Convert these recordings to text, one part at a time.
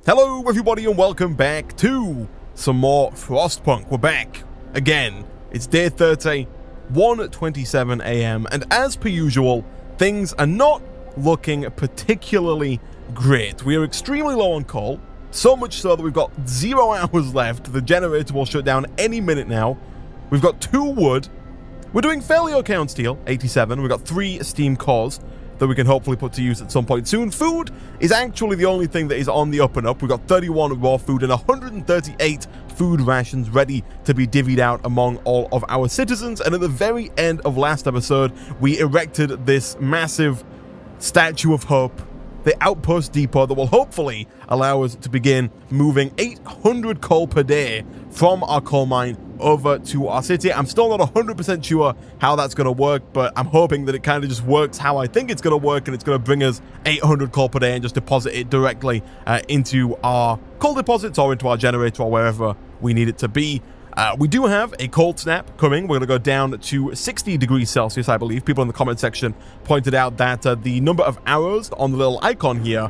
Hello everybody and welcome back to some more FrostPunk. We're back again. It's day 30, 1:27 AM, and as per usual, things are not looking particularly great. We are extremely low on coal, so much so that we've got 0 hours left. The generator will shut down any minute now. We've got 2 wood. We're doing fairly okay on steel, 87. We've got 3 steam cores that we can hopefully put to use at some point soon. Food is actually the only thing that is on the up and up. We've got 31 raw food and 138 food rations ready to be divvied out among all of our citizens. And at the very end of last episode, we erected this massive statue of hope, the outpost depot that will hopefully allow us to begin moving 800 coal per day from our coal mine over to our city. I'm still not 100% sure how that's going to work, but I'm hoping that it kind of just works how I think it's going to work, and it's going to bring us 800 coal per day and just deposit it directly into our coal deposits or into our generator or wherever we need it to be. We do have a cold snap coming. We're going to go down to 60 degrees Celsius, I believe. People in the comment section pointed out that the number of arrows on the little icon here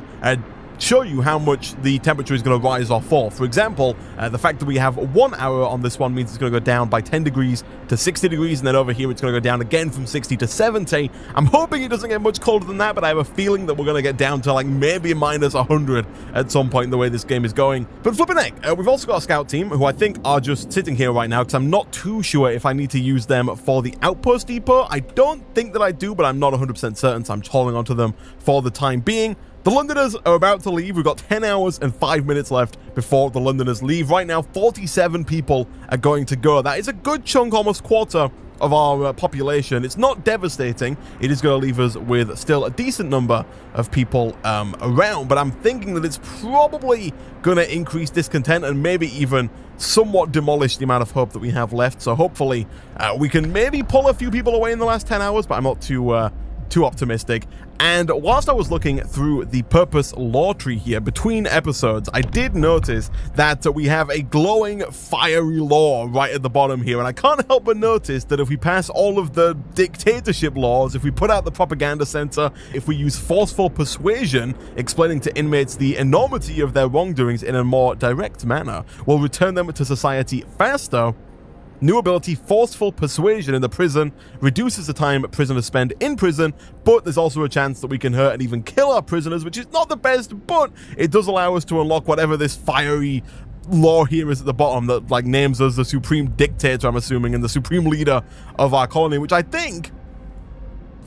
show you how much the temperature is going to rise or fall. For example, the fact that we have 1 arrow on this one means it's going to go down by 10 degrees to 60 degrees, and then over here it's going to go down again from 60 to 70. I'm hoping it doesn't get much colder than that, but I have a feeling that we're going to get down to like maybe minus 100 at some point the way this game is going. But flipping heck, we've also got a scout team who I think are just sitting here right now because I'm not too sure if I need to use them for the outpost depot. I don't think that I do, but I'm not 100% certain, so I'm holding on to them for the time being. The Londoners are about to leave. We've got 10 hours and 5 minutes left before the Londoners leave. Right now, 47 people are going to go. That is a good chunk, almost quarter of our population. It's not devastating. It is going to leave us with still a decent number of people around, but I'm thinking that it's probably going to increase discontent and maybe even somewhat demolish the amount of hope that we have left. So hopefully we can maybe pull a few people away in the last 10 hours, but I'm not too optimistic. And whilst I was looking through the purpose lore tree here between episodes, I did notice that we have a glowing fiery lore right at the bottom here, and I can't help but notice that if we pass all of the dictatorship laws, if we put out the propaganda center, if we use forceful persuasion explaining to inmates the enormity of their wrongdoings in a more direct manner, we'll return them to society faster. New ability, forceful persuasion in the prison, reduces the time prisoners spend in prison, but there's also a chance that we can hurt and even kill our prisoners, which is not the best, but it does allow us to unlock whatever this fiery law here is at the bottom that like names us the supreme dictator, I'm assuming, and the supreme leader of our colony, which I think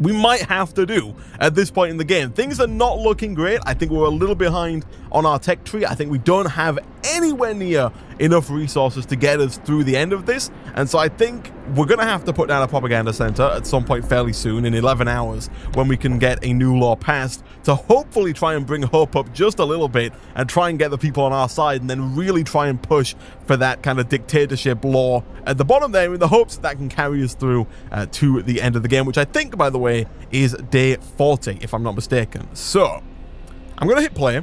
we might have to do at this point in the game. Things are not looking great. I think we're a little behind on our tech tree. I think we don't have anywhere near enough resources to get us through the end of this, and so I think we're gonna have to put down a propaganda center at some point fairly soon, in 11 hours, when we can get a new law passed to hopefully try and bring hope up just a little bit and try and get the people on our side, and then really try and push for that kind of dictatorship law at the bottom there, in the hopes that can carry us through to the end of the game, which I think, by the way, is day 40, if I'm not mistaken. So I'm gonna hit play.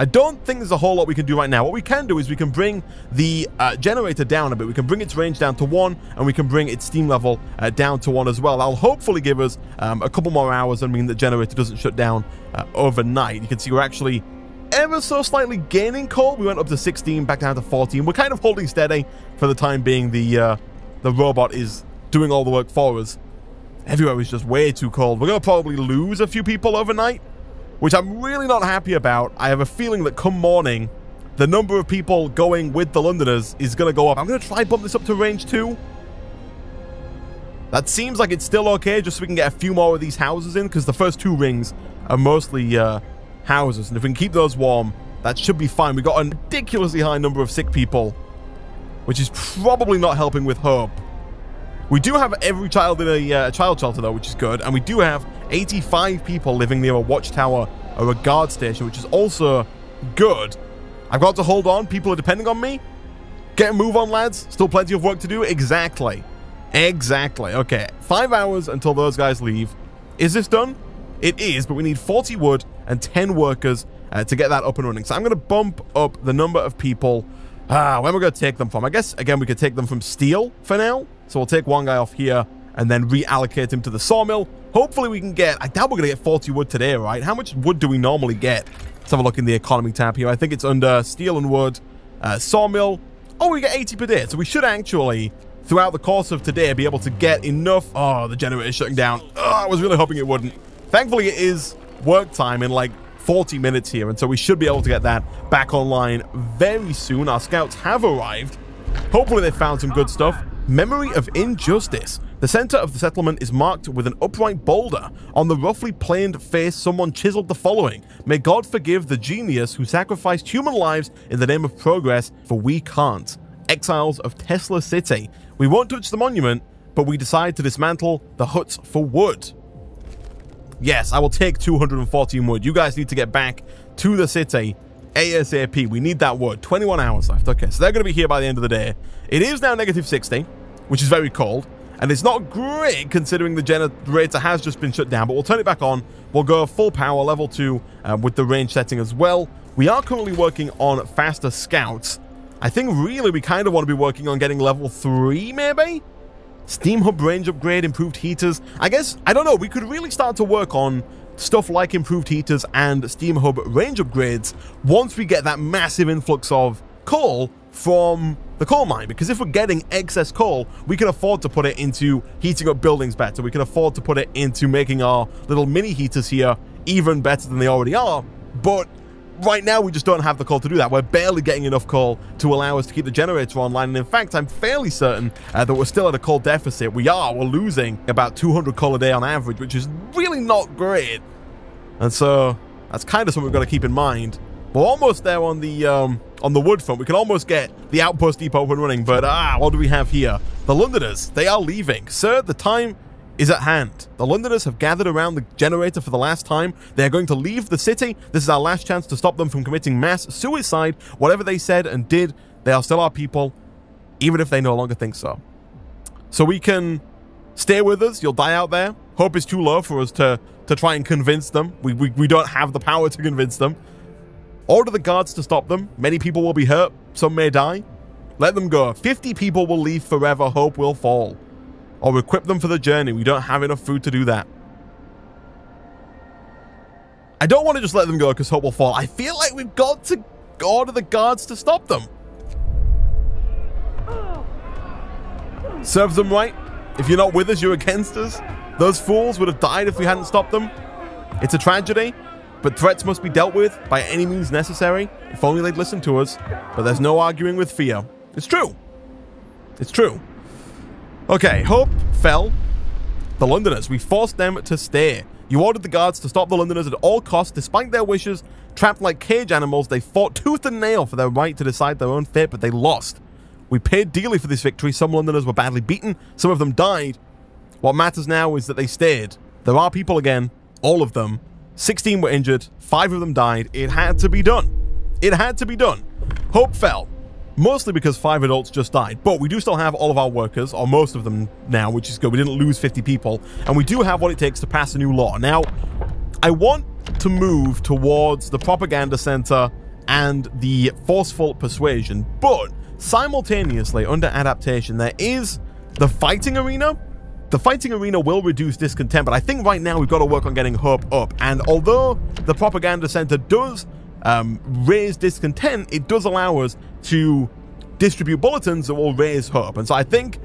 I don't think there's a whole lot we can do right now. What we can do is we can bring the generator down a bit. We can bring its range down to 1, and we can bring its steam level down to 1 as well. That'll hopefully give us a couple more hours and mean the generator doesn't shut down overnight. You can see we're actually ever so slightly gaining coal. We went up to 16, back down to 14. We're kind of holding steady for the time being. The robot is doing all the work for us. Everywhere is just way too cold. We're going to probably lose a few people overnight, which I'm really not happy about. I have a feeling that come morning, the number of people going with the Londoners is going to go up. I'm going to try bump this up to range 2. That seems like it's still okay, just so we can get a few more of these houses in, because the first 2 rings are mostly houses. And if we can keep those warm, that should be fine. We got a ridiculously high number of sick people, which is probably not helping with hope. We do have every child in a child shelter, though, which is good. And we do have 85 people living near a watchtower or a guard station, which is also good. I've got to hold on. People are depending on me. Get a move on, lads. Still plenty of work to do. Exactly. Exactly. Okay. 5 hours until those guys leave. Is this done? It is, but we need 40 wood and 10 workers to get that up and running. So I'm going to bump up the number of people. Where am I going to take them from? I guess, again, we could take them from steel for now. So we'll take one guy off here and then reallocate him to the sawmill. Hopefully we can get, I doubt we're going to get 40 wood today, right? How much wood do we normally get? Let's have a look in the economy tab here. I think it's under steel and wood, sawmill. Oh, we get 80 per day. So we should actually, throughout the course of today, be able to get enough. Oh, the generator's shutting down. Oh, I was really hoping it wouldn't. Thankfully, it is work time in like 40 minutes here, and so we should be able to get that back online very soon. Our scouts have arrived. Hopefully they found some good stuff. Memory of Injustice. The center of the settlement is marked with an upright boulder. On the roughly planed face, someone chiseled the following: "May God forgive the genius who sacrificed human lives in the name of progress, for we can't. Exiles of Tesla City. We won't touch the monument, but we decide to dismantle the huts for wood." Yes, I will take 214 wood. You guys need to get back to the city ASAP. We need that wood. 21 hours left. Okay, so they're going to be here by the end of the day. It is now -60, which is very cold. And it's not great considering the generator has just been shut down. But we'll turn it back on. We'll go full power, level 2, with the range setting as well. We are currently working on faster scouts. I think really we kind of want to be working on getting level 3, maybe? Steam hub range upgrade, improved heaters. I guess, I don't know, we could really start to work on stuff like improved heaters and steam hub range upgrades once we get that massive influx of coal from the coal mine. Because if we're getting excess coal, we can afford to put it into heating up buildings better. We can afford to put it into making our little mini heaters here even better than they already are. But right now, we just don't have the coal to do that. We're barely getting enough coal to allow us to keep the generator online. And in fact, I'm fairly certain that we're still at a coal deficit. We're losing about 200 coal a day on average, which is really not great. And so that's kind of something we've got to keep in mind. We're almost there on the wood front. We can almost get the outpost depot up and running. But what do we have here? The Londoners, they are leaving. Sir, the time is at hand. The Londoners have gathered around the generator for the last time. They are going to leave the city. This is our last chance to stop them from committing mass suicide. Whatever they said and did, they are still our people, even if they no longer think so. So we can stay with us. You'll die out there. Hope is too low for us to try and convince them. We don't have the power to convince them. Order the guards to stop them. Many people will be hurt. Some may die. Let them go. 50 people will leave forever. Hope will fall. Or equip them for the journey. We don't have enough food to do that. I don't want to just let them go because hope will fall. I feel like we've got to order the guards to stop them. Serves them right. If you're not with us, you're against us. Those fools would have died if we hadn't stopped them. It's a tragedy, but threats must be dealt with by any means necessary. If only they'd listen to us. But there's no arguing with fear. It's true. It's true. Okay, hope fell. The Londoners, we forced them to stay. You ordered the guards to stop the Londoners at all costs. Despite their wishes, trapped like cage animals, they fought tooth and nail for their right to decide their own fate, but they lost. We paid dearly for this victory. Some Londoners were badly beaten. Some of them died. What matters now is that they stayed. There are people again. All of them. 16 were injured. 5 of them died. It had to be done. It had to be done. Hope fell. Mostly because 5 adults just died. But we do still have all of our workers, or most of them now, which is good. We didn't lose 50 people. And we do have what it takes to pass a new law. Now, I want to move towards the propaganda center and the forceful persuasion. But simultaneously, under adaptation, there is the fighting arena. The fighting arena will reduce discontent, but I think right now we've got to work on getting hope up. And although the propaganda center does raise discontent, it does allow us to distribute bulletins that will raise hope. And so I think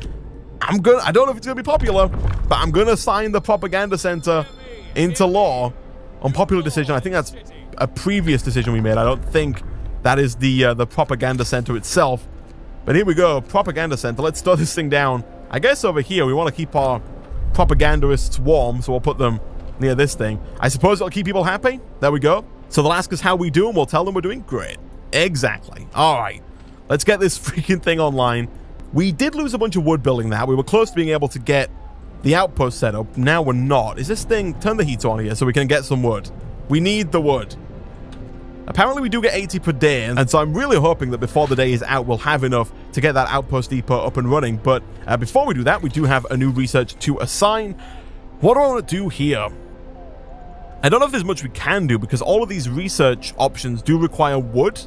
I don't know if it's going to be popular, but I'm going to sign the propaganda center into law on popular decision. I think that's a previous decision we made. I don't think that is the propaganda center itself. But here we go, propaganda center. Let's throw this thing down. I guess over here we want to keep our propagandists warm, so we'll put them near this thing. I suppose it'll keep people happy. There we go. So they'll ask us how we do, and we'll tell them we're doing great. Exactly. All right. Let's get this freaking thing online. We did lose a bunch of wood building that. We were close to being able to get the outpost set up. Now we're not. Is this thing... Turn the heat on here so we can get some wood. We need the wood. Apparently we do get 80 per day, and so I'm really hoping that before the day is out, we'll have enough to get that outpost depot up and running. But before we do that, we do have a new research to assign. What do I want to do here? I don't know if there's much we can do, because all of these research options do require wood,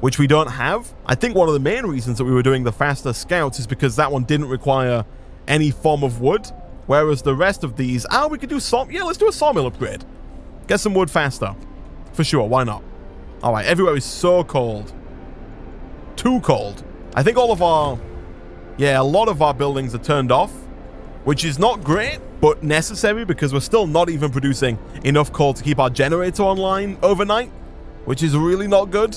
which we don't have. I think one of the main reasons that we were doing the faster scouts is because that one didn't require any form of wood, whereas the rest of these... we could do yeah, let's do a sawmill upgrade. Get some wood faster. For sure, why not? All right, everywhere is so cold. Too cold. I think all of our... Yeah, a lot of our buildings are turned off, which is not great, but necessary because we're still not even producing enough coal to keep our generator online overnight, which is really not good.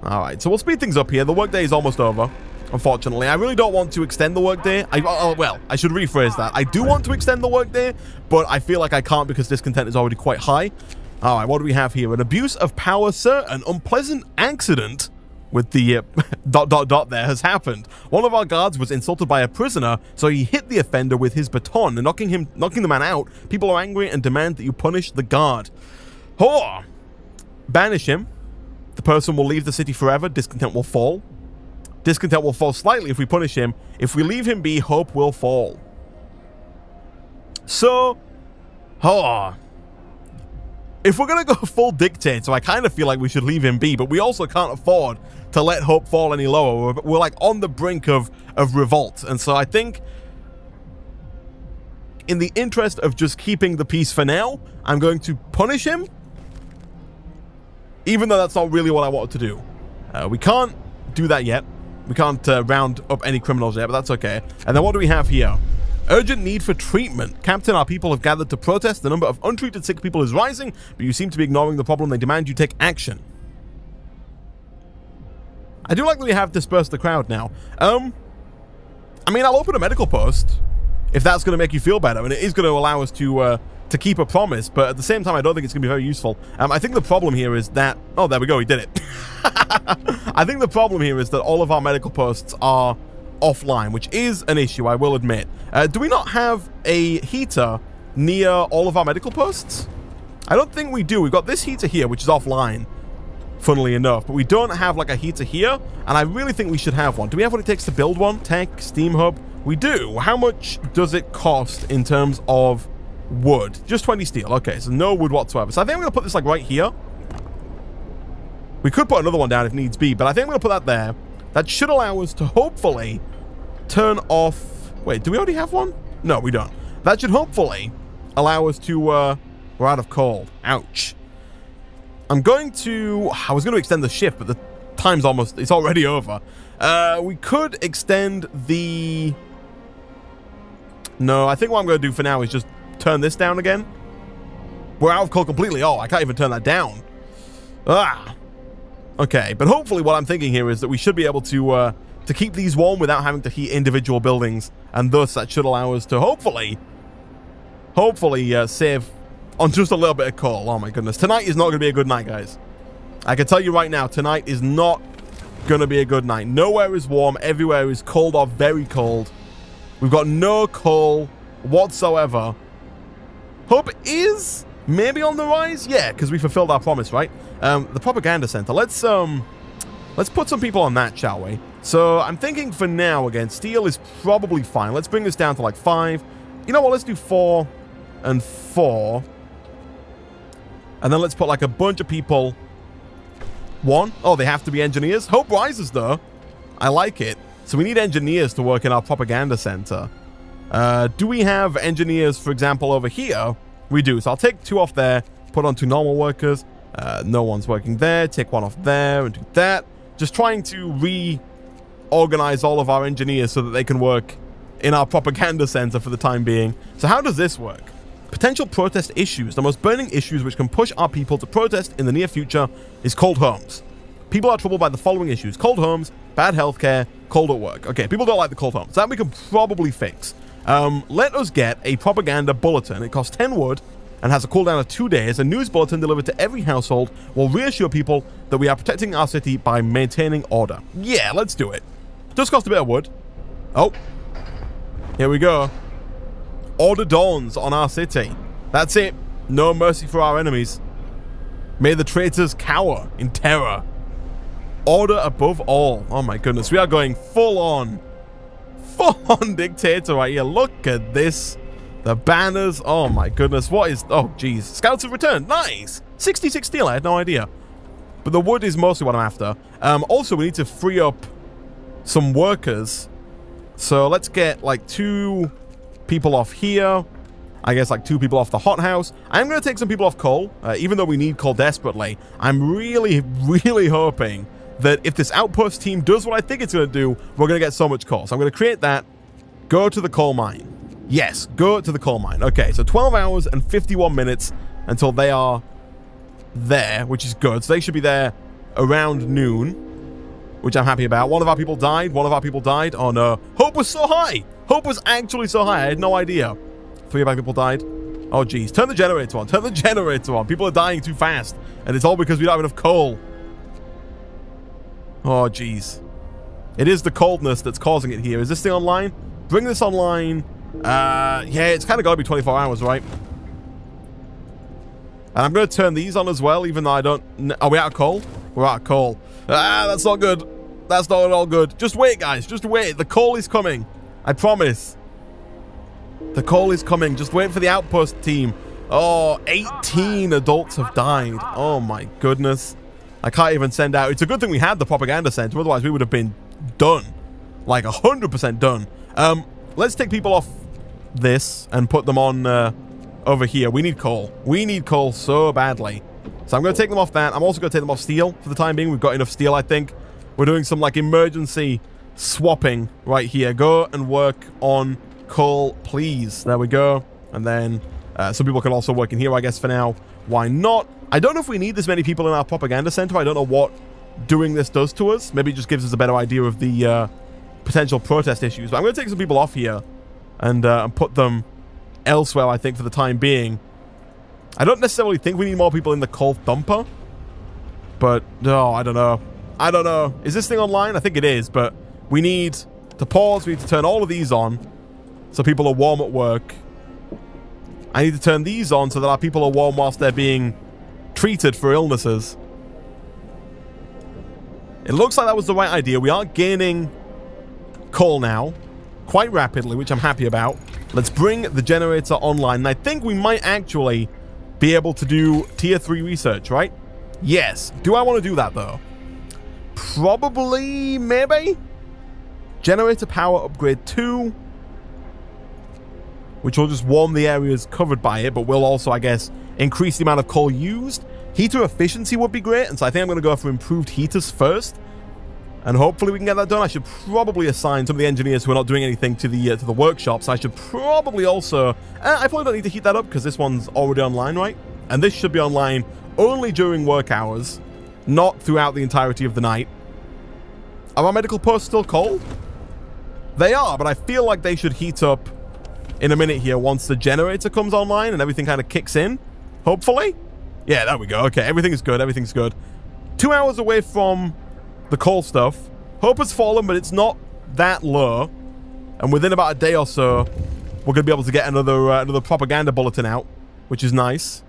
All right, so we'll speed things up here. The workday is almost over, unfortunately. I really don't want to extend the workday. Well, I should rephrase that. I do want to extend the workday, but I feel like I can't because discontent is already quite high. All right, what do we have here? An abuse of power, sir. An unpleasant accident with the there has happened. One of our guards was insulted by a prisoner, so he hit the offender with his baton, and knocking the man out. People are angry and demand that you punish the guard. Oh! Banish him. The person will leave the city forever. Discontent will fall. Discontent will fall slightly if we punish him. If we leave him be, hope will fall. So, if we're going to go full dictator, I kind of feel like we should leave him be, but we also can't afford to let hope fall any lower. We're like on the brink of revolt. And so I think in the interest of just keeping the peace for now, I'm going to punish him, even though that's not really what I wanted to do. We can't do that yet. We can't round up any criminals yet, but that's okay. And then what do we have here? Urgent need for treatment. Captain, our people have gathered to protest. The number of untreated sick people is rising, but you seem to be ignoring the problem. They demand you take action. I do like that we have dispersed the crowd now. I mean, I'll open a medical post if that's going to make you feel better, and it is going to allow us to keep a promise, but at the same time, I don't think it's going to be very useful. I think the problem here is that... Oh, there we go, he did it. I think the problem here is that all of our medical posts are offline, which is an issue, I will admit. Do we not have a heater near all of our medical posts? I don't think we do. We've got this heater here, which is offline, funnily enough, but we don't have like a heater here, and I really think we should have one. Do we have what it takes to build one? Tech, steam hub? We do. How much does it cost in terms of wood? Just 20 steel. Okay, so no wood whatsoever. So I think I'm going to put this like right here. We could put another one down if needs be, but I think I'm going to put that there. That should allow us to hopefully turn off... Wait, do we already have one? No, we don't. That should hopefully allow us to... We're out of coal. Ouch. I'm going to... I was going to extend the shift, but the time's almost... It's already over. We could extend the... No, I think what I'm going to do for now is just turn this down again. We're out of coal completely. Oh, I can't even turn that down. Ah. Okay, but hopefully what I'm thinking here is that we should be able to keep these warm without having to heat individual buildings, and thus that should allow us to hopefully save on just a little bit of coal. Oh my goodness. Tonight is not going to be a good night, guys. I can tell you right now, tonight is not going to be a good night. Nowhere is warm. Everywhere is cold or very cold. We've got no coal whatsoever. Hope is maybe on the rise. Yeah, because we fulfilled our promise, right? The propaganda center. Let's put some people on that, shall we? So I'm thinking for now, again, steel is probably fine. Let's bring this down to like 5. You know what? Let's do 4 and 4. And then let's put like a bunch of people. 1. Oh, they have to be engineers. Hope rises, though. I like it. So we need engineers to work in our propaganda center. Do we have engineers, for example, over here? We do. So I'll take 2 off there, put on 2 normal workers. No one's working there. Take 1 off there and do that. Just trying to reorganize all of our engineers so that they can work in our propaganda center for the time being. So how does this work? Potential protest issues. The most burning issues which can push our people to protest in the near future is cold homes. People are troubled by the following issues: cold homes, bad healthcare, cold at work. Okay, people don't like the cold homes. That we can probably fix. Let us get a propaganda bulletin. It costs 10 wood and has a cooldown of 2 days. A news bulletin delivered to every household will reassure people that we are protecting our city by maintaining order. Yeah, let's do it. Does cost a bit of wood. Oh, here we go. Order dawns on our city. That's it. No mercy for our enemies. May the traitors cower in terror. Order above all. Oh my goodness, we are going full on dictator right here. Look at this. The banners. Oh my goodness. What is... Oh, geez. Scouts have returned. Nice. 66 steel. I had no idea. But the wood is mostly what I'm after. Also, we need to free up some workers. So let's get like 2 people off here. I guess, like 2 people off the hothouse. I'm going to take some people off coal, even though we need coal desperately. I'm really, really hoping that if this outpost team does what I think it's going to do, we're going to get so much coal. So I'm going to create that. Go to the coal mine. Yes, go to the coal mine. Okay, so 12 hours and 51 minutes until they are there, which is good. So they should be there around noon, which I'm happy about. One of our people died. One of our people died. Oh, no. Hope was so high. Hope was actually so high. I had no idea. 3 of our people died. Oh, geez. Turn the generator on. Turn the generator on. People are dying too fast. And it's all because we don't have enough coal. Oh, geez. It is the coldness that's causing it here. Is this thing online? Bring this online. Yeah, it's kind of got to be 24 hours, right? And I'm going to turn these on as well, even though I don't... Are we out of coal? We're out of coal. Ah, that's not good. That's not at all good. Just wait, guys. Just wait. The coal is coming. I promise. The coal is coming. Just wait for the outpost team. Oh, 18 adults have died. Oh, my goodness. I can't even send out... It's a good thing we had the propaganda center. Otherwise, we would have been done. Like, 100% done. Let's take people off this and put them on over here. We need coal. We need coal so badly. So I'm going to take them off that. I'm also going to take them off steel for the time being. We've got enough steel, I think. We're doing some, like, emergency swapping right here. Go and work on coal, please. There we go. And then some people can also work in here, I guess, for now. Why not? I don't know if we need this many people in our propaganda center. I don't know what doing this does to us. Maybe it just gives us a better idea of the potential protest issues. But I'm going to take some people off here and put them elsewhere, I think, for the time being. I don't necessarily think we need more people in the coal thumper. But, no, I don't know. I don't know. Is this thing online? I think it is, but we need to pause. We need to turn all of these on so people are warm at work. I need to turn these on so that our people are warm whilst they're being treated for illnesses. It looks like that was the right idea. We are gaining coal now quite rapidly, which I'm happy about. Let's bring the generator online. And I think we might actually be able to do tier 3 research, right? Yes. Do I want to do that, though? Probably, maybe? Generator power upgrade 2. Which will just warm the areas covered by it, but will also, I guess, increase the amount of coal used. Heater efficiency would be great, and so I think I'm going to go for improved heaters first. And hopefully we can get that done. I should probably assign some of the engineers who are not doing anything to the workshops. I should probably also... I probably don't need to heat that up because this one's already online, right? And this should be online only during work hours, not throughout the entirety of the night. Are our medical posts still cold? They are, but I feel like they should heat up in a minute here once the generator comes online and everything kind of kicks in. Hopefully. Yeah, there we go. Okay, everything's good. Everything's good. 2 hours away from the coal stuff. Hope has fallen, but it's not that low. And within about a day or so, we're going to be able to get another propaganda bulletin out, which is nice.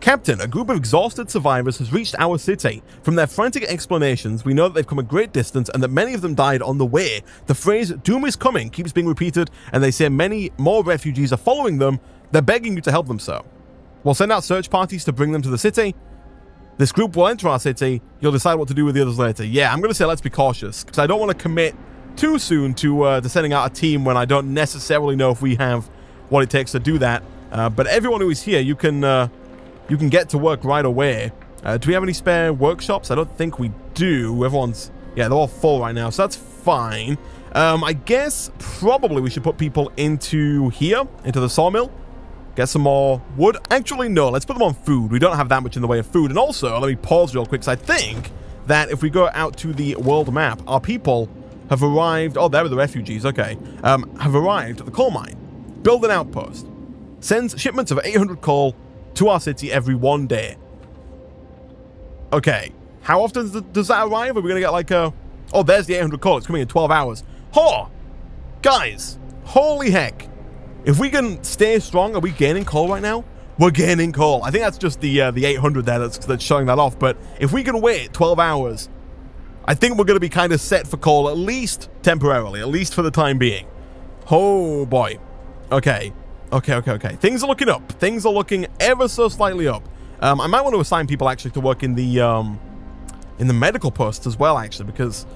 Captain, a group of exhausted survivors has reached our city. From their frantic explanations, we know that they've come a great distance and that many of them died on the way. The phrase, "doom is coming," keeps being repeated, and they say many more refugees are following them. They're begging you to help them so. We'll send out search parties to bring them to the city. This group will enter our city. You'll decide what to do with the others later. Yeah, I'm going to say let's be cautious, because I don't want to commit too soon to sending out a team when I don't necessarily know if we have what it takes to do that. But everyone who is here, you can get to work right away. Do we have any spare workshops? I don't think we do. Everyone's... Yeah, they're all full right now, so that's fine. I guess probably we should put people into here, into the sawmill. Get some more wood. Actually, no, let's put them on food. We don't have that much in the way of food. And also, let me pause real quick, because I think that if we go out to the world map, our people have arrived... Oh, there are the refugees, okay. Have arrived at the coal mine. Build an outpost. Sends shipments of 800 coal to our city every 1 day. Okay. How often does that arrive? Are we going to get like a... Oh, there's the 800 coal. It's coming in 12 hours. Oh! Guys! Holy heck! If we can stay strong, are we gaining coal right now? We're gaining coal. I think that's just the 800 there that's showing that off. But if we can wait 12 hours, I think we're going to be kind of set for coal, at least temporarily, at least for the time being. Oh, boy. Okay. Okay. Things are looking up. Things are looking ever so slightly up. I might want to assign people actually to work in the medical posts as well, actually, because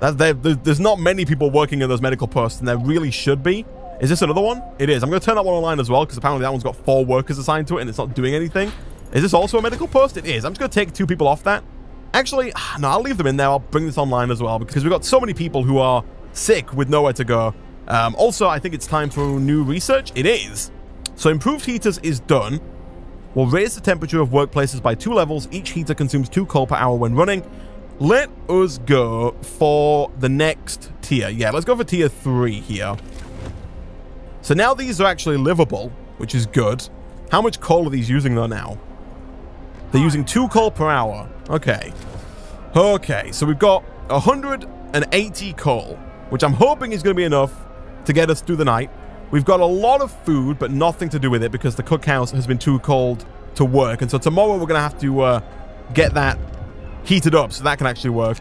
there's not many people working in those medical posts, and there really should be. Is this another one? It is. I'm going to turn that one online as well, because apparently that one's got 4 workers assigned to it, and it's not doing anything. Is this also a medical post? It is. I'm just going to take 2 people off that. Actually, no, I'll leave them in there. I'll bring this online as well, because we've got so many people who are sick with nowhere to go. Also, I think it's time for new research. It is. So improved heaters is done. We'll raise the temperature of workplaces by 2 levels. Each heater consumes 2 coal per hour when running. Let us go for the next tier. Yeah, let's go for tier 3 here. So now these are actually livable, which is good. How much coal are these using though now? They're using 2 coal per hour. Okay. Okay, so we've got 180 coal, which I'm hoping is going to be enough to get us through the night. We've got a lot of food, but nothing to do with it because the cookhouse has been too cold to work. And so tomorrow we're going to have to get that heated up so that can actually work.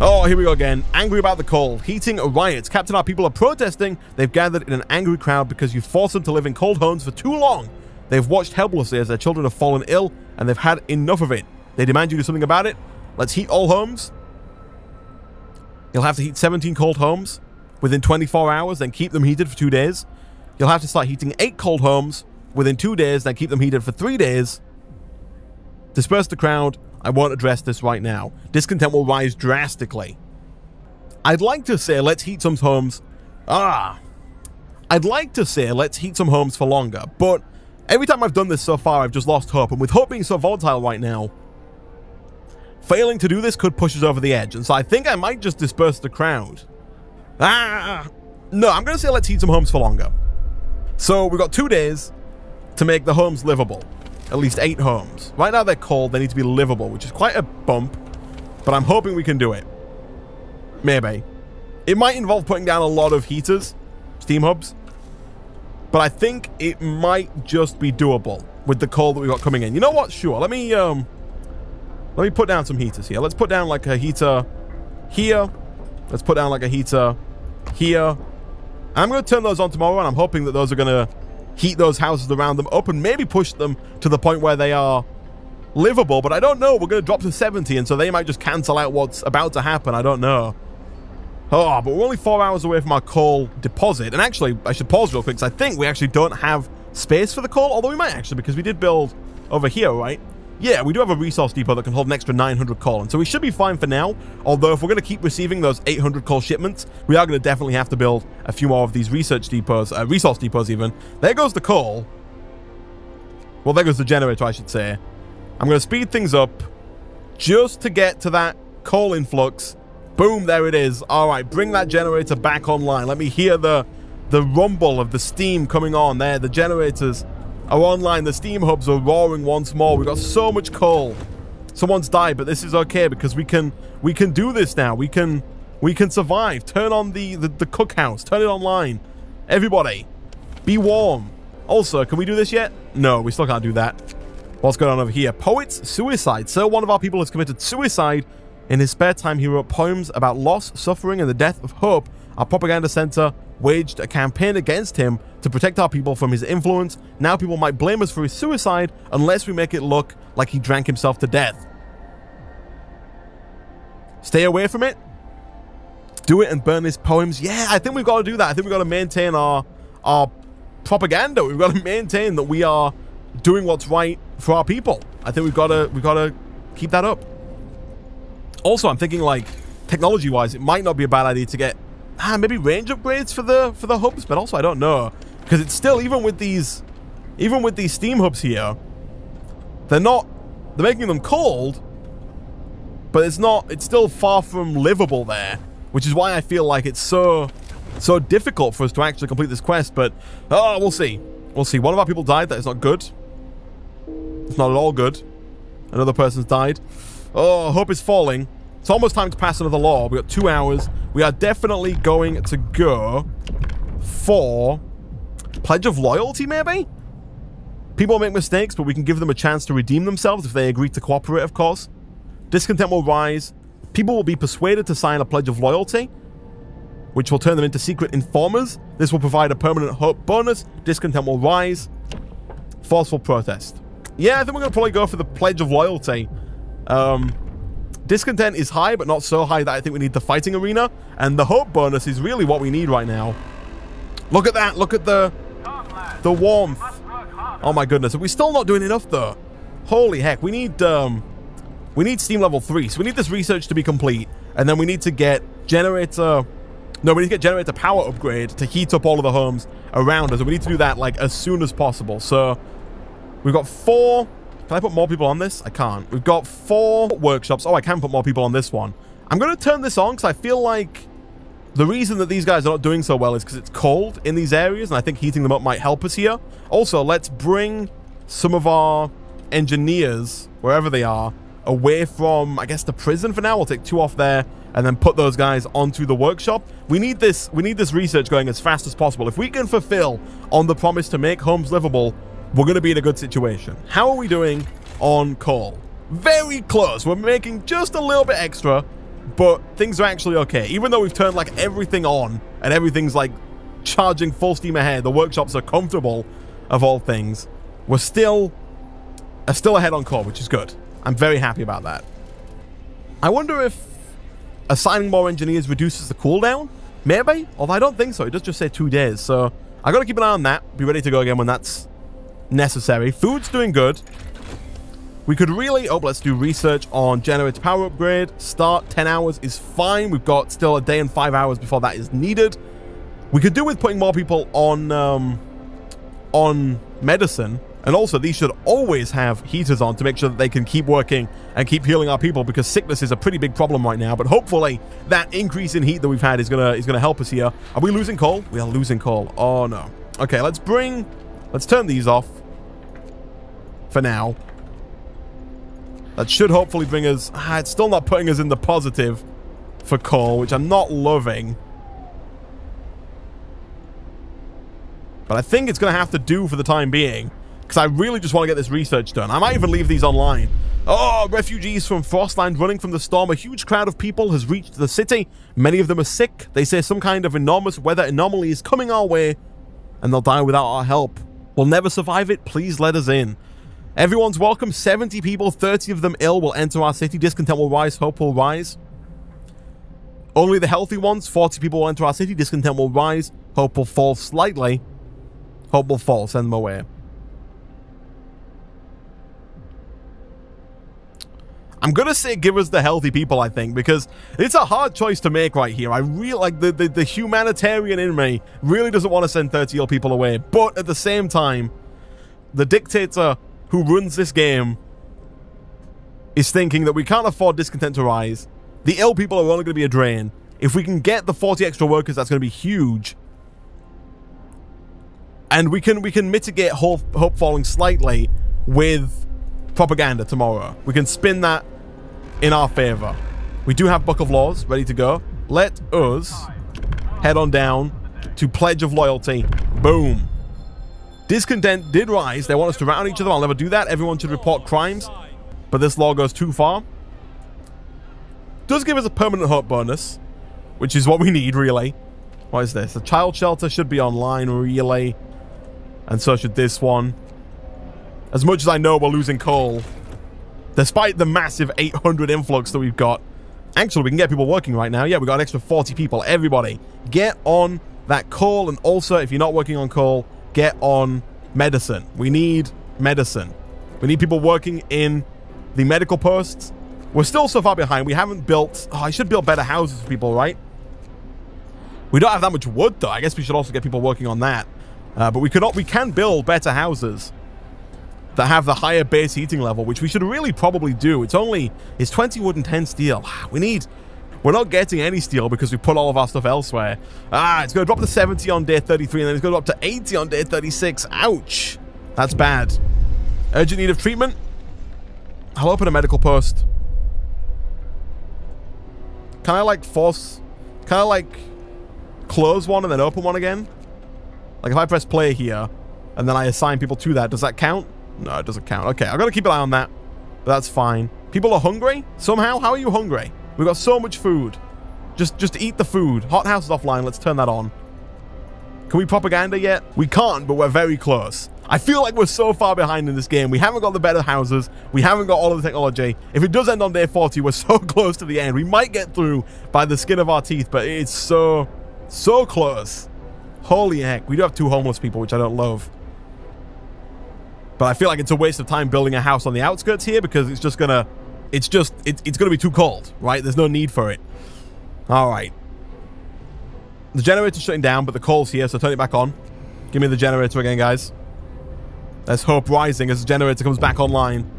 Oh, here we go again. Angry about the cold. Heating riots. Captain, our people are protesting. They've gathered in an angry crowd because you forced them to live in cold homes for too long. They've watched helplessly as their children have fallen ill, and they've had enough of it. They demand you do something about it. Let's heat all homes. You'll have to heat 17 cold homes within 24 hours, then keep them heated for 2 days. You'll have to start heating 8 cold homes within 2 days, then keep them heated for 3 days. Disperse the crowd. I won't address this right now. Discontent will rise drastically. I'd like to say let's heat some homes. I'd like to say let's heat some homes for longer, but every time I've done this so far, I've just lost hope. And with hope being so volatile right now, failing to do this could push us over the edge. And so I think I might just disperse the crowd. No, I'm going to say let's heat some homes for longer. So we've got 2 days to make the homes livable. At least 8 homes. Right now they're cold. They need to be livable, which is quite a bump. But I'm hoping we can do it. Maybe. It might involve putting down a lot of heaters. Steam hubs. But I think it might just be doable with the coal that we've got coming in. You know what? Sure. Let me put down some heaters here. Let's put down like a heater here. Let's put down like a heater here. I'm going to turn those on tomorrow, and I'm hoping that those are going to heat those houses around them up and maybe push them to the point where they are livable. But I don't know. We're going to drop to 70, and so they might just cancel out what's about to happen. I don't know. Oh, but we're only 4 hours away from our coal deposit. And actually, I should pause real quick because I think we actually don't have space for the coal. Although we might actually, because we did build over here, right? Yeah, we do have a resource depot that can hold an extra 900 coal. And so we should be fine for now. Although if we're going to keep receiving those 800 coal shipments, we are going to definitely have to build a few more of these resource depots even. There goes the coal. Well, there goes the generator, I should say. I'm going to speed things up just to get to that coal influx. Boom, there it is. All right, bring that generator back online. Let me hear the rumble of the steam coming on there. The generators are online. The steam hubs are roaring once more. We've got so much coal. Someone's died, but this is okay because we can do this now. We can survive. Turn on the cookhouse. Turn it online. Everybody, be warm. Also, can we do this yet? No, we still can't do that. What's going on over here? Poets suicide. So one of our people has committed suicide. In his spare time, he wrote poems about loss, suffering, and the death of hope. Our propaganda center waged a campaign against him to protect our people from his influence. Now people might blame us for his suicide unless we make it look like he drank himself to death. Stay away from it. Do it and burn his poems. Yeah, I think we've got to do that. I think we've got to maintain our propaganda. We've got to maintain that we are doing what's right for our people. I think we've got to keep that up. Also, I'm thinking like technology-wise, it might not be a bad idea to get maybe range upgrades for the hubs, but also I don't know because it's still even with these steam hubs here, they're making them cold, but it's still far from livable there, which is why I feel like it's so difficult for us to actually complete this quest. But we'll see. One of our people died. That is not good. It's not at all good. Another person's died. Oh, hope is falling. It's almost time to pass another law. We got 2 hours. We are definitely going to go for Pledge of Loyalty, maybe? People make mistakes, but we can give them a chance to redeem themselves if they agree to cooperate, of course. Discontent will rise. People will be persuaded to sign a Pledge of Loyalty, which will turn them into secret informers. This will provide a permanent hope bonus. Discontent will rise. Forceful protest. Yeah, I think we're going to probably go for the Pledge of Loyalty. Discontent is high, but not so high that I think we need the fighting arena. And the hope bonus is really what we need right now. Look at that. Look at the warmth. Oh my goodness. Are we still not doing enough though? Holy heck. We need steam level 3. So we need this research to be complete. And then we need to get generator... No, we need to get generator power upgrade to heat up all of the homes around us. And we need to do that like as soon as possible. So we've got 4... Can I put more people on this? I can't. We've got 4 workshops. Oh, I can put more people on this one. I'm going to turn this on because I feel like the reason that these guys are not doing so well is because it's cold in these areas. And I think heating them up might help us here. Also, let's bring some of our engineers, wherever they are, away from, I guess, the prison for now. We'll take 2 off there and then put those guys onto the workshop. We need this research going as fast as possible. If we can fulfill on the promise to make homes livable, we're going to be in a good situation. How are we doing on coal? Very close. We're making just a little bit extra, but things are actually okay. Even though we've turned like everything on and everything's like charging full steam ahead, the workshops are comfortable of all things, we're still ahead on coal, which is good. I'm very happy about that. I wonder if assigning more engineers reduces the cooldown? Maybe, although I don't think so. It does just say 2 days, so I got to keep an eye on that. Be ready to go again when that's necessary. Food's doing good. We could really... Oh, let's do research on generator power upgrade. Start 10 hours is fine. We've got still a day and 5 hours before that is needed. We could do with putting more people on medicine. And also, these should always have heaters on to make sure that they can keep working and keep healing our people, because sickness is a pretty big problem right now. But hopefully, that increase in heat that we've had is gonna help us here. Are we losing coal? We are losing coal. Oh, no. Okay, let's turn these off for now. That should hopefully bring us... it's still not putting us in the positive for coal, which I'm not loving. But I think it's going to have to do for the time being, because I really just want to get this research done. I might even leave these online. Oh, refugees from Frostland running from the storm. A huge crowd of people has reached the city. Many of them are sick. They say some kind of enormous weather anomaly is coming our way, and they'll die without our help. We'll never survive it. Please let us in. Everyone's welcome. 70 people, 30 of them ill, will enter our city. Discontent will rise, hope will rise. Only the healthy ones. 40 people will enter our city. Discontent will rise, hope will fall slightly. Hope will fall. Send them away. I'm gonna say give us the healthy people, I think, because it's a hard choice to make right here. I really like the humanitarian in me really doesn't want to send 30 ill people away, but at the same time, the dictator who runs this game is thinking that we can't afford discontent to rise. The ill people are only going to be a drain. If we can get the 40 extra workers, that's going to be huge. And we can mitigate hope falling slightly with propaganda tomorrow. We can spin that in our favor. We do have Book of Laws ready to go. Let us head on down to Pledge of Loyalty. Boom. Discontent did rise. They want us to rat on each other. I'll never do that. Everyone should report crimes. But this law goes too far. Does give us a permanent hope bonus, which is what we need, really. What is this? The child shelter should be online, really. And so should this one. As much as I know we're losing coal, despite the massive 800 influx that we've got. Actually, we can get people working right now. Yeah, we got an extra 40 people. Everybody, get on that coal. And also, if you're not working on coal, get on medicine. We need medicine. We need people working in the medical posts. We're still so far behind. We haven't built... Oh, I should build better houses for people, right? We don't have that much wood, though. I guess we should also get people working on that. But we can build better houses that have the higher base heating level, which we should really probably do. It's 20 wood and 10 steel. We're not getting any steel because we put all of our stuff elsewhere. It's going to drop to 70 on day 33, and then it's going to drop to 80 on day 36. Ouch. That's bad. Urgent need of treatment. I'll open a medical post. Can I, like, close one and then open one again? Like, if I press play here, and then I assign people to that, does that count? No, it doesn't count. Okay, I've got to keep an eye on that. But that's fine. People are hungry? Somehow? How are you hungry? We've got so much food. Just eat the food. Hot house is offline. Let's turn that on. Can we propaganda yet? We can't, but we're very close. I feel like we're so far behind in this game. We haven't got the better houses. We haven't got all of the technology. If it does end on day 40, we're so close to the end. We might get through by the skin of our teeth, but it's so close. Holy heck. We do have 2 homeless people, which I don't love. But I feel like it's a waste of time building a house on the outskirts here because it's just gonna... It's gonna be too cold, right? There's no need for it. All right. The generator's shutting down, but the coal's here, so turn it back on. Give me the generator again, guys. There's hope rising as the generator comes back online.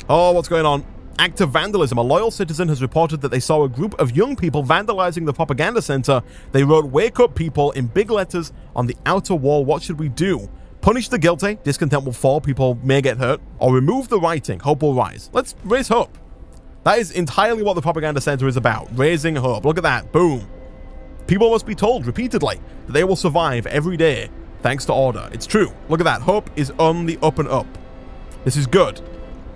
Oh, what's going on? Active vandalism. A loyal citizen has reported that they saw a group of young people vandalizing the propaganda center. They wrote, "Wake up, people," in big letters on the outer wall. What should we do? Punish the guilty. Discontent will fall. People may get hurt. Or remove the writing. Hope will rise. Let's raise hope. That is entirely what the propaganda center is about. Raising hope. Look at that. Boom. People must be told repeatedly that they will survive every day thanks to order. It's true. Look at that. Hope is on the up and up. This is good.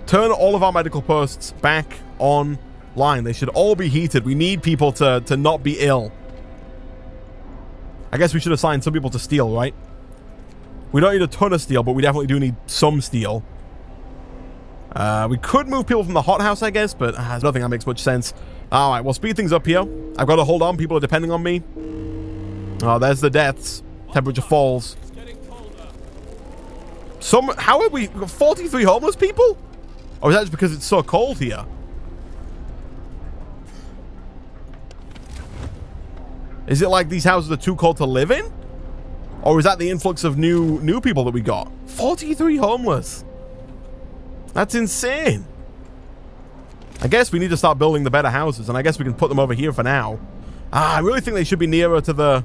Turn all of our medical posts back online. They should all be heated. We need people to not be ill. I guess we should assign some people to steel, right? We don't need a ton of steel, but we definitely do need some steel. We could move people from the hothouse, I guess, but I don't think that makes much sense. All right, we'll speed things up here. I've got to hold on. People are depending on me. Oh, there's the deaths. Temperature falls. How have we got 43 homeless people? Or is that just because it's so cold here? Is it like these houses are too cold to live in? Or is that the influx of new people that we got? 43 homeless. That's insane. I guess we need to start building the better houses, and I guess we can put them over here for now. I really think they should be nearer to the...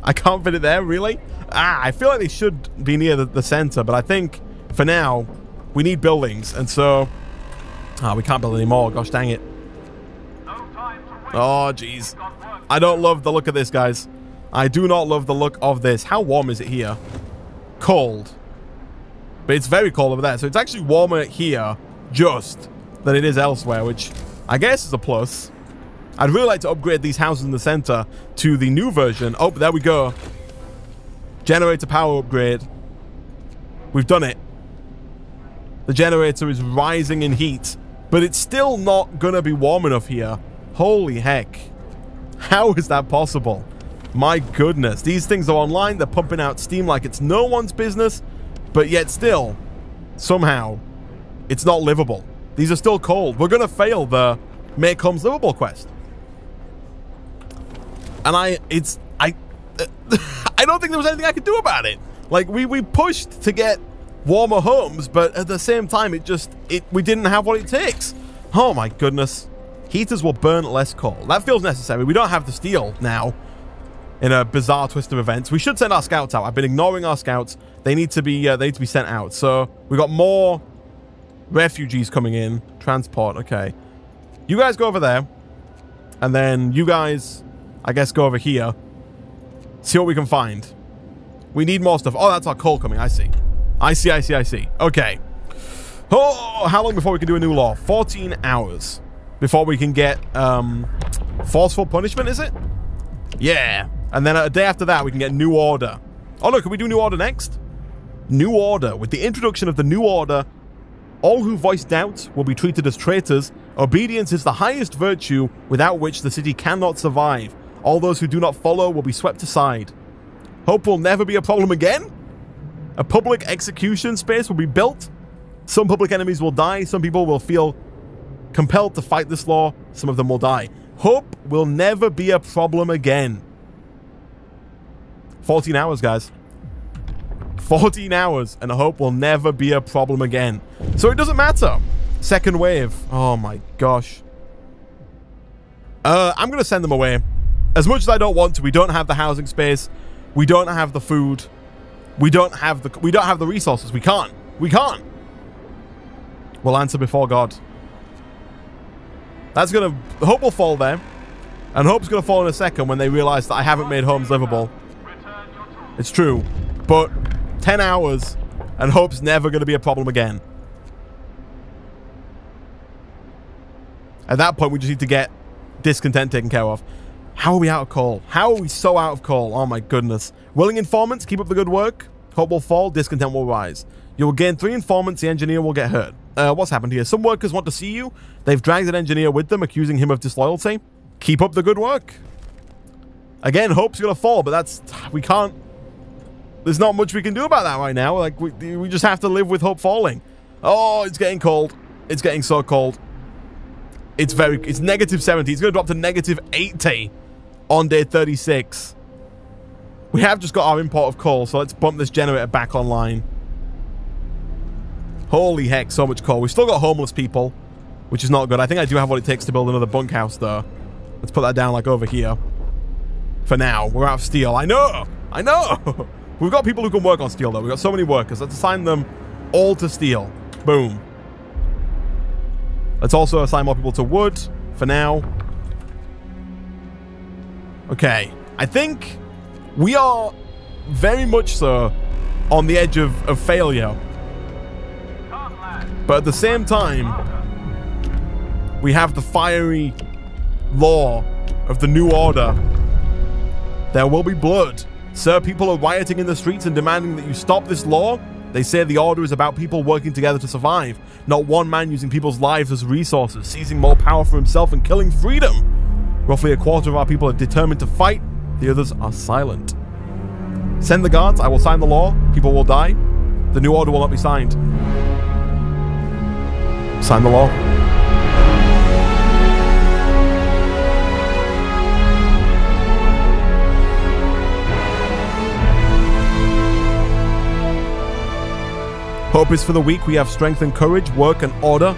I can't fit it there, really? I feel like they should be near the center, but I think for now we need buildings, and so... we can't build anymore. Gosh dang it. Oh, jeez. I don't love the look of this, guys. I do not love the look of this. How warm is it here? Cold. But it's very cold over there. So it's actually warmer here just than it is elsewhere, which I guess is a plus. I'd really like to upgrade these houses in the center to the new version. Oh, there we go. Generator power upgrade. We've done it. The generator is rising in heat, but it's still not going to be warm enough here. Holy heck. How is that possible? My goodness. These things are online. They're pumping out steam like it's no one's business, but yet still, somehow, it's not livable. These are still cold. We're going to fail the Make Homes Livable quest. And I don't think there was anything I could do about it. Like, we pushed to get warmer homes, but at the same time, we didn't have what it takes. Oh my goodness. Heaters will burn less coal. That feels necessary. We don't have the steel now in a bizarre twist of events. We should send our scouts out. I've been ignoring our scouts. They need to be sent out. So we got more refugees coming in. Transport. Okay. You guys go over there. And then you guys, I guess, go over here. See what we can find. We need more stuff. Oh, that's our coal coming. I see. I see. Okay. Oh, how long before we can do a new law? 14 hours. Before we can get forceful punishment, is it? Yeah. And then a day after that, we can get new order. Oh, no, can we do new order next? New order. With the introduction of the new order, all who voice doubts will be treated as traitors. Obedience is the highest virtue without which the city cannot survive. All those who do not follow will be swept aside. Hope will never be a problem again. A public execution space will be built. Some public enemies will die. Some people will feel compelled to fight this law. Some of them will die. Hope will never be a problem again. 14 hours, guys. 14 hours, and hope will never be a problem again. So it doesn't matter. Second wave. Oh my gosh. I'm going to send them away. As much as I don't want to, we don't have the housing space. We don't have the food. We don't have the resources. We can't. We'll answer before God. That's gonna... Hope will fall there. And Hope's gonna fall in a second when they realize that I haven't made homes livable. It's true. But 10 hours and Hope's never gonna be a problem again. At that point, we just need to get discontent taken care of. How are we out of coal? How are we so out of coal? Oh my goodness. Willing informants, keep up the good work. Hope will fall, discontent will rise. You will gain 3 informants, the engineer will get hurt. What's happened here? Some workers want to see you. They've dragged an engineer with them, accusing him of disloyalty. Keep up the good work. Again, Hope's gonna fall, but that's... We can't There's not much we can do about that right now. Like, we just have to live with hope falling. Oh, it's getting cold. It's getting so cold. It's negative 70. It's going to drop to negative 80 on day 36. We have just got our import of coal, so let's bump this generator back online. Holy heck, so much coal. We've still got homeless people, which is not good. I think I do have what it takes to build another bunkhouse, though. Let's put that down, like, over here. For now. We're out of steel. I know! I know! We've got people who can work on steel, though. We've got so many workers. Let's assign them all to steel. Boom. Let's also assign more people to wood for now. Okay. I think we are very much so on the edge of failure. But at the same time, we have the fiery law of the new order. There will be blood. Sir, people are rioting in the streets and demanding that you stop this law. They say the order is about people working together to survive, not one man using people's lives as resources, seizing more power for himself and killing freedom. Roughly a quarter of our people are determined to fight. The others are silent. Send the guards. I will sign the law. People will die. The new order will not be signed. Sign the law. Hope is for the weak. We have strength and courage, work and order.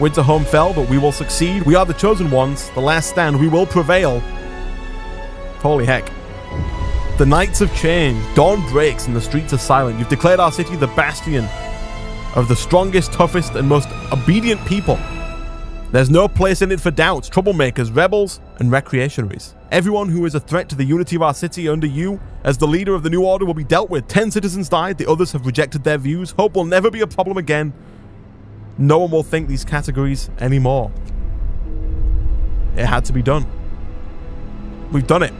Winter home fell, but we will succeed. We are the chosen ones. The last stand. We will prevail. Holy heck. The nights have changed. Dawn breaks and the streets are silent. You've declared our city the bastion of the strongest, toughest, and most obedient people. There's no place in it for doubts, troublemakers, rebels, and recreationaries. Everyone who is a threat to the unity of our city under you, as the leader of the new order, will be dealt with. 10 citizens died, the others have rejected their views. Hope will never be a problem again. No one will think these categories anymore. It had to be done. We've done it.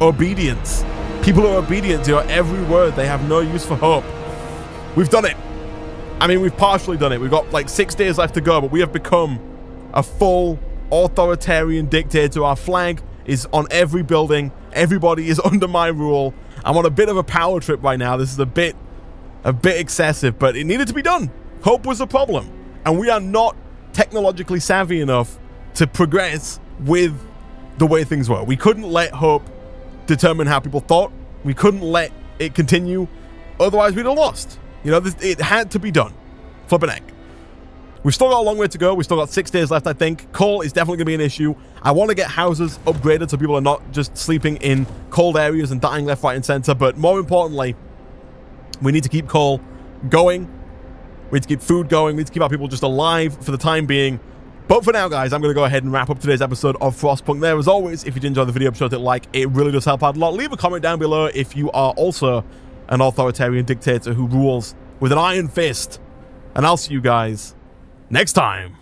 Obedience. People are obedient to your every word. They have no use for hope. We've done it. I mean, we've partially done it. We've got like 6 days left to go, but we have become a full authoritarian dictator. Our flag is on every building. Everybody is under my rule. I'm on a bit of a power trip right now. This is a bit excessive, but it needed to be done. Hope was a problem, and we are not technologically savvy enough to progress with the way things were. We couldn't let hope determine how people thought. We couldn't let it continue. Otherwise, we'd have lost. You know, it had to be done. Flippin' heck. We've still got a long way to go. We've still got 6 days left, I think. Coal is definitely going to be an issue. I want to get houses upgraded so people are not just sleeping in cold areas and dying left, right, and center. But more importantly, we need to keep coal going. We need to keep food going. We need to keep our people just alive for the time being. But for now, guys, I'm going to go ahead and wrap up today's episode of FrostPunk there. As always, if you did enjoy the video, be sure to like. It really does help out a lot. Leave a comment down below if you are also an authoritarian dictator who rules with an iron fist. And I'll see you guys next time.